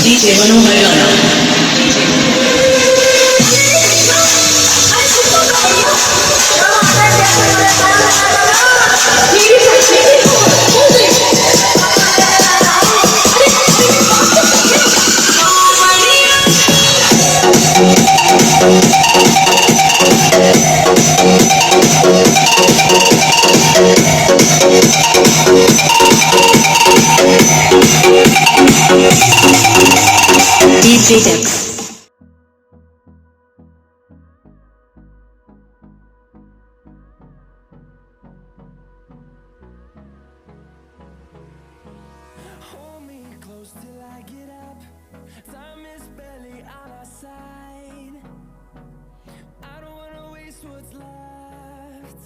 DJ Manohar. minidjsetup. Hold me close till I get up. Time is barely on our side. I don't wanna waste what's left.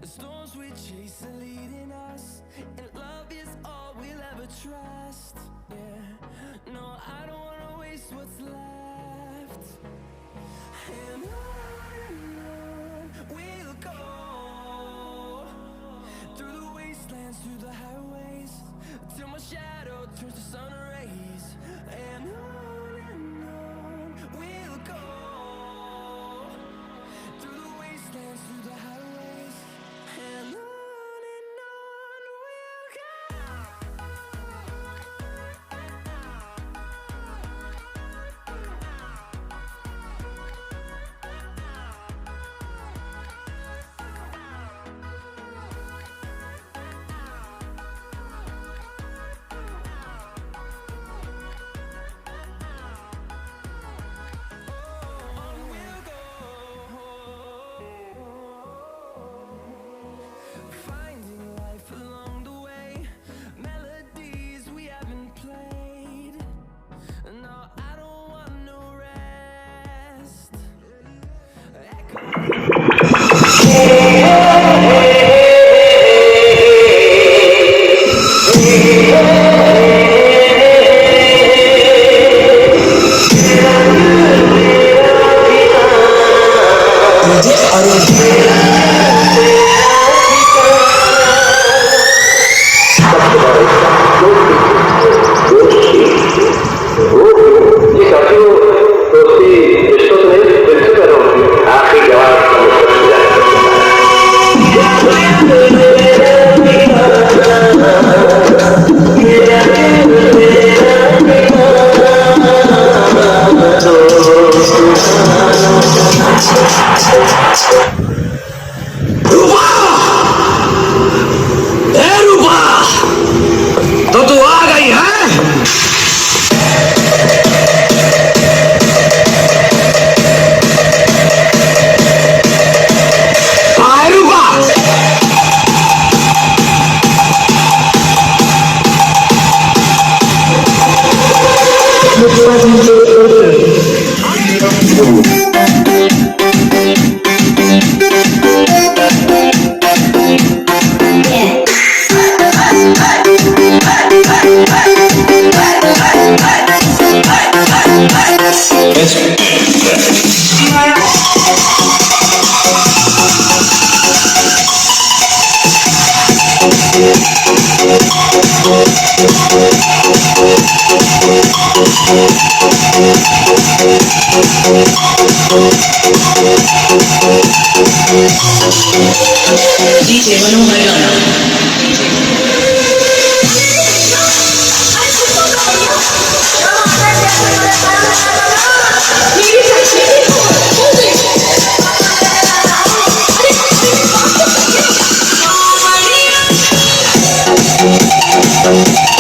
The storms we chase are leading us, and love is all we'll ever trust. Yeah, no, I don't wanna waste what's left. And on we'll go, through the wastelands, through the highways, till my shadow turns to sun rays. And on we'll go, through the wastelands, through the highways, and on we'll go. Finding life along the way, melodies we haven't played. No, I don't want no rest. तो तू आ गई है? DJ Manohar. Thank you.